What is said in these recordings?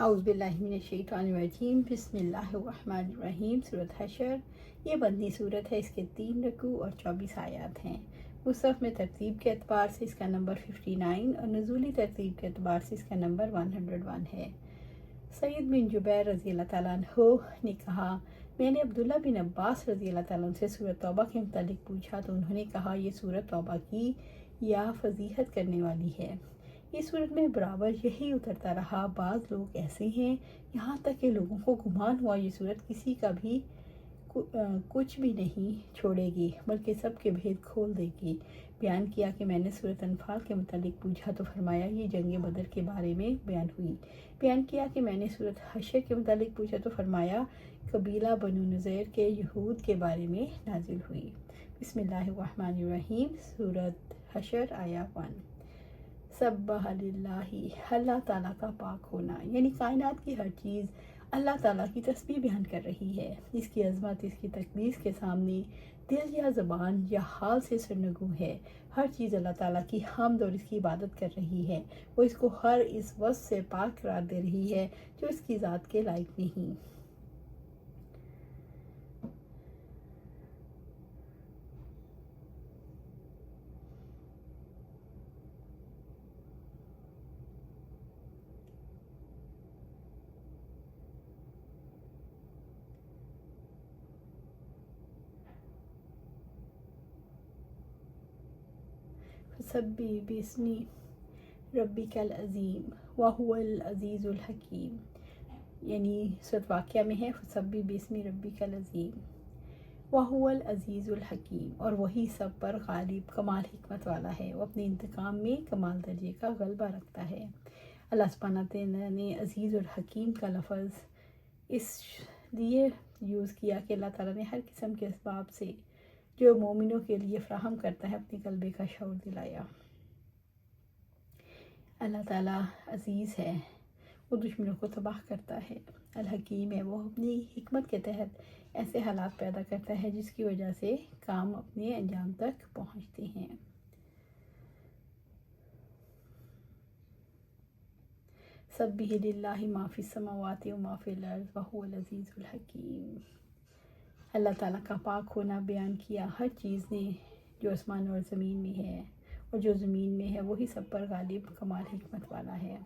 اعوذ باللہ من الشیطان الرجیم بسم اللہ الرحمن الرحیم۔ سورۃ حشر یہ مدنی صورت ہے، اس کے 3 رکوع اور 24 آیات ہیں۔ مصحف میں ترتیب کے اعتبار سے اس کا نمبر 59 اور نزولی ترتیب کے اعتبار سے اس کا نمبر 101 ہے۔ سعید بن جبیر رضی اللہ تعالیٰ عنہ نے کہا، میں نے عبداللہ بن عباس رضی اللہ تعالیٰ عنہ سے سورۃ توبہ کے متعلق پوچھا تو انہوں نے کہا یہ سورۃ توبہ کی یا فضیحت کرنے والی ہے۔ اس صورت میں برابر یہی اترتا رہا۔ بعض لوگ ایسے ہیں یہاں تک کہ لوگوں کو گمان ہوا یہ صورت کسی کا بھی کچھ بھی نہیں چھوڑے گی بلکہ سب کے بھید کھول دے گی۔ بیان کیا کہ میں نے سورۃ انفال کے متعلق پوچھا تو فرمایا یہ جنگ بدر کے بارے میں بیان ہوئی۔ بیان کیا کہ میں نے سورۃ حشر کے متعلق پوچھا تو فرمایا قبیلہ بنو نذیر کے یہود کے بارے میں نازل ہوئی۔ بسم اللہ الرحمن الرحیم۔ سورۃ حشر آیا 1۔ سبح للہ، اللہ تعالیٰ کا پاک ہونا، یعنی کائنات کی ہر چیز اللہ تعالیٰ کی تسبیح بیان کر رہی ہے۔ اس کی عظمت، اس کی تقدیس کے سامنے دل یا زبان یا حال سے سرنگوں ہے۔ ہر چیز اللہ تعالیٰ کی حمد اور اس کی عبادت کر رہی ہے۔ وہ اس کو ہر اس وصف سے پاک قرار دے رہی ہے جو اس کی ذات کے لائق نہیں۔ فسبح باسم ربک العظیم وہو العزیز الحکیم، یعنی سورۃ واقعہ میں ہے فسبح باسم ربک العظیم وہو العزیز الحکیم، اور وہی سب پر غالب کمال حکمت والا ہے، وہ اپنے انتقام میں کمال درجے کا غلبہ رکھتا ہے۔ اللہ سبحانہ تعالیٰ نے عزیز اور حکیم کا لفظ اس لیے یوز کیا کہ اللہ تعالیٰ نے ہر قسم کے اسباب سے جو مومنوں کے لیے فراہم کرتا ہے اپنے قلبے کا شعور دلایا۔ اللہ تعالیٰ عزیز ہے، وہ دشمنوں کو تباہ کرتا ہے۔ الحکیم ہے، وہ اپنی حکمت کے تحت ایسے حالات پیدا کرتا ہے جس کی وجہ سے کام اپنے انجام تک پہنچتے ہیں۔ سبح للہ ما فی السماوات و ما فی الارض وہو العزیز الحکیم۔ اللہ تعالیٰ کا پاک ہونا بیان کیا، ہر چیز نے جو آسمان اور زمین میں ہے اور جو زمین میں ہے وہی سب پر غالب کمال حکمت والا ہے۔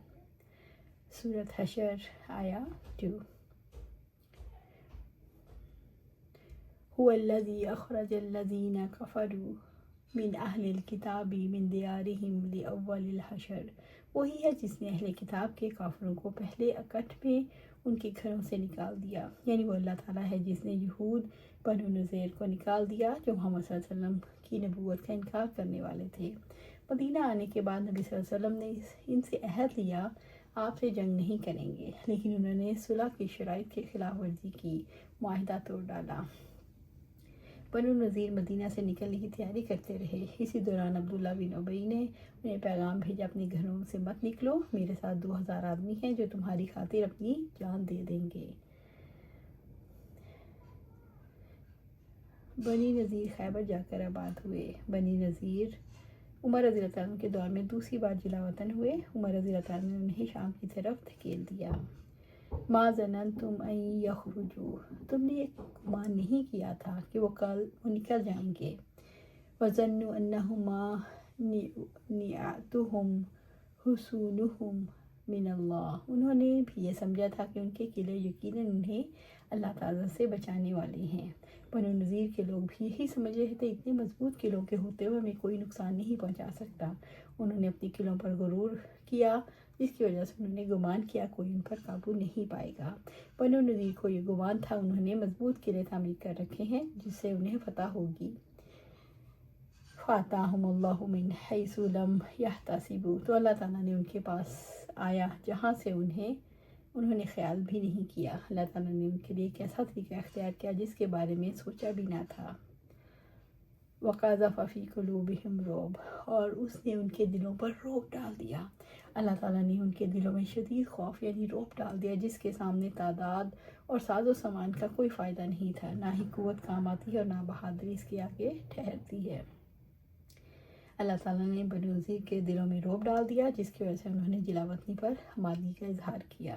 سورۃ حشر آیا 2۔ هو الذی اخرج الذین کفروا من اہل الکتاب من دیارہم لاول الحشر، وہی ہے جس نے اہل کتاب کے کافروں کو پہلے اکٹھ میں ان کے گھروں سے نکال دیا، یعنی وہ اللہ تعالیٰ ہے جس نے یہود بنو نذیر کو نکال دیا جو محمد صلی اللہ علیہ وسلم کی نبوت کا انکار کرنے والے تھے۔ مدینہ آنے کے بعد نبی صلی اللہ علیہ وسلم نے ان سے عہد لیا آپ سے جنگ نہیں کریں گے، لیکن انہوں نے صلح کی شرائط کی خلاف ورزی کی، معاہدہ توڑ ڈالا۔ بنو نذیر مدینہ سے نکلنے کی تیاری کرتے رہے۔ اسی دوران عبداللہ بن ابی نے انہیں پیغام بھیجا اپنے گھروں سے مت نکلو، میرے ساتھ 2000 آدمی ہیں جو تمہاری خاطر اپنی جان دے دیں گے۔ بنی نذیر خیبر جا کر آباد ہوئے۔ بنی نذیر عمر رضی اللہ تعالیٰ عنہ کے دور میں دوسری بار جلا وطن ہوئے۔ عمر رضی اللہ تعالیٰ نے انہیں شام کی طرف دھکیل دیا۔ ما ظننتم ان یخرجوا، تم نے یہ گمان نہیں کیا تھا کہ وہ نکل جائیں گے۔ وظنوا انہم مانعتہم حصونہم من اللہ، انہوں نے بھی یہ سمجھا تھا کہ ان کے قلعے یقیناً انہیں اللہ تعالیٰ سے بچانے والے ہیں۔ بنو نذیر کے لوگ بھی یہی سمجھ رہے تھے اتنے مضبوط قلعوں کے ہوتے ہوئے ہمیں کوئی نقصان نہیں پہنچا سکتا۔ انہوں نے اپنے قلعوں پر غرور کیا جس کی وجہ سے انہوں نے گمان کیا کوئی ان پر قابو نہیں پائے گا۔ بنو نذیر کو یہ گمان تھا انہوں نے مضبوط قلعے تعمیر کر رکھے ہیں جس سے انہیں فتح ہوگی۔ فَآتَاهُمُ اللَّهُ مِنْ حَيْثُ لَمْ يَحْتَسِبُوا، تو اللہ تعالیٰ نے ان کے پاس آیا جہاں سے انہوں نے خیال بھی نہیں کیا۔ اللہ تعالیٰ نے ان کے لیے ایک ایسا طریقہ اختیار کیا جس کے بارے میں سوچا بھی نہ تھا۔ وَقَذَفَ فِي قُلُوبِهِمْ الرُّعْبَ، اور اس نے ان کے دلوں پر رعب ڈال دیا۔ اللہ تعالیٰ نے ان کے دلوں میں شدید خوف یعنی رعب ڈال دیا جس کے سامنے تعداد اور ساز و سامان کا کوئی فائدہ نہیں تھا، نہ ہی قوت کام آتی ہے اور نہ بہادری اس کے آگے ٹھہرتی ہے۔ اللہ تعالیٰ نے بنو نذیر کے دلوں میں رعب ڈال دیا جس کی وجہ سے انہوں نے جلا وطنی پر حمادی کا اظہار کیا۔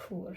4,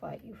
5,